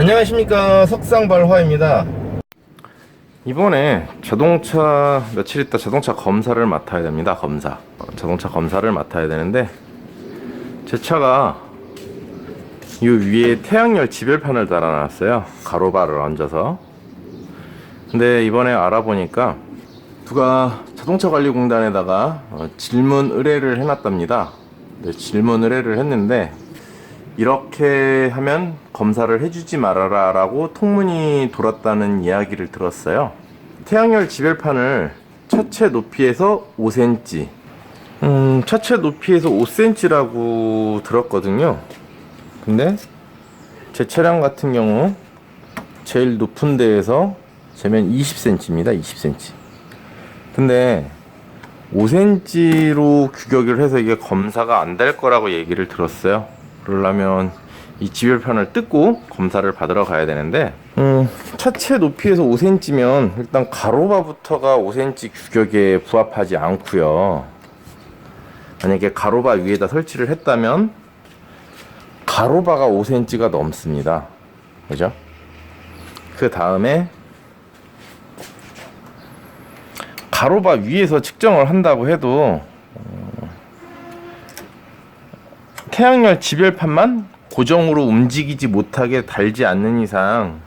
안녕하십니까, 석상발화입니다. 이번에 자동차 며칠 있다 자동차 검사를 맡아야 됩니다. 자동차 검사를 맡아야 되는데, 제 차가 이 위에 태양열 지별판을 달아놨어요. 가로바를 얹어서. 근데 이번에 알아보니까 누가 자동차관리공단에다가 질문 의뢰를 해놨답니다. 네, 질문 의뢰를 했는데, 이렇게 하면 검사를 해주지 말아라 라고 통문이 돌았다는 이야기를 들었어요. 태양열 지별판을 차체 높이에서 5cm, 차체 높이에서 5cm라고 들었거든요. 근데 제 차량 같은 경우 제일 높은 데에서 재면 20cm입니다. 20cm. 근데 5cm로 규격을 해서 이게 검사가 안 될 거라고 얘기를 들었어요. 그러려면 이 지별판을 뜯고 검사를 받으러 가야 되는데, 차체 높이에서 5cm면 일단 가로바부터가 5cm 규격에 부합하지 않고요. 만약에 가로바 위에다 설치를 했다면 가로바가 5cm가 넘습니다. 그죠? 그 다음에 가로바 위에서 측정을 한다고 해도 태양열 지별판만 고정으로 움직이지 못하게 달지 않는 이상,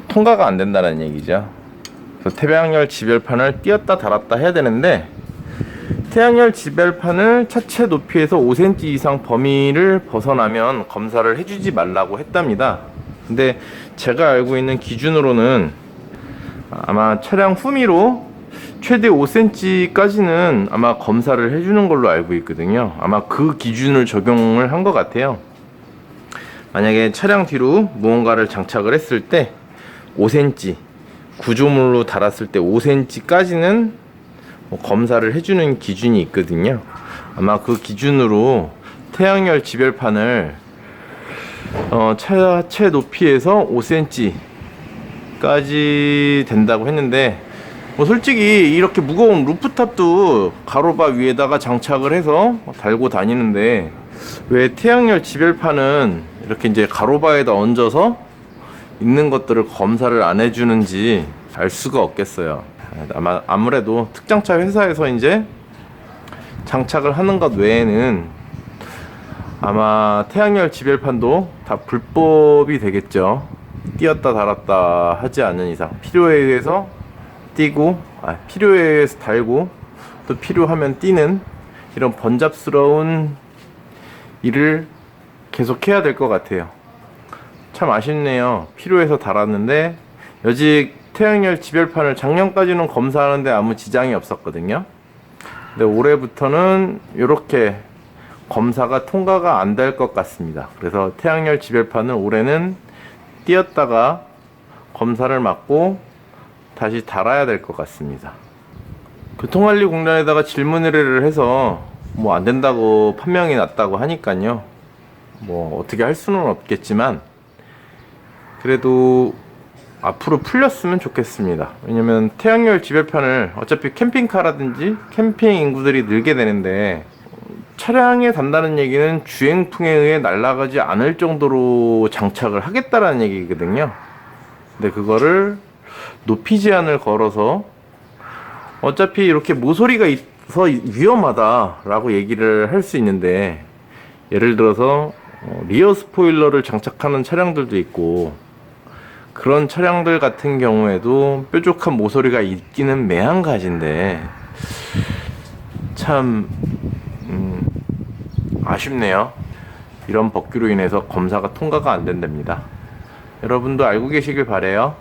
통과가 안 된다는 얘기죠. 그래서 태양열 지별판을 띄었다 달았다 해야 되는데, 태양열 지별판을 차체 높이에서 5cm 이상 범위를 벗어나면 검사를 해주지 말라고 했답니다. 근데 제가 알고 있는 기준으로는 아마 차량 후미로 최대 5cm까지는 아마 검사를 해주는 걸로 알고 있거든요. 아마 그 기준을 적용을 한 것 같아요. 만약에 차량 뒤로 무언가를 장착을 했을 때 5cm, 구조물로 달았을 때 5cm까지는 검사를 해주는 기준이 있거든요. 아마 그 기준으로 태양열 지별판을 차체 높이에서 5cm까지 된다고 했는데, 솔직히 이렇게 무거운 루프탑도 가로바 위에다가 장착을 해서 달고 다니는데, 왜 태양열 지별판은 이렇게 이제 가로바에다 얹어서 있는 것들을 검사를 안 해주는지 알 수가 없겠어요. 아무래도 특장차 회사에서 이제 장착을 하는 것 외에는 아마 태양열 지별판도 다 불법이 되겠죠. 띄었다 달았다 하지 않는 이상, 필요에 의해서 띄고, 필요에 의해서 달고, 또 필요하면 띄는 이런 번잡스러운 일을 계속 해야 될 것 같아요. 참 아쉽네요. 필요해서 달았는데, 여직 태양열 지별판을 작년까지는 검사하는데 아무 지장이 없었거든요. 근데 올해부터는 이렇게 검사가 통과가 안 될 것 같습니다. 그래서 태양열 지별판을 올해는 띄었다가 검사를 받고 다시 달아야 될 것 같습니다. 교통관리공단에다가 질문 의뢰를 해서 뭐 안 된다고 판명이 났다고 하니까요, 뭐 어떻게 할 수는 없겠지만 그래도 앞으로 풀렸으면 좋겠습니다. 왜냐면 태양열 지별판을 어차피 캠핑카라든지 캠핑 인구들이 늘게 되는데, 차량에 단다는 얘기는 주행풍에 의해 날아가지 않을 정도로 장착을 하겠다라는 얘기거든요. 근데 그거를 높이 제한을 걸어서, 어차피 이렇게 모서리가 있어 위험하다라고 얘기를 할 수 있는데, 예를 들어서 리어 스포일러를 장착하는 차량들도 있고, 그런 차량들 같은 경우에도 뾰족한 모서리가 있기는 매한가지인데, 참 아쉽네요. 이런 법규로 인해서 검사가 통과가 안 된답니다. 여러분도 알고 계시길 바래요.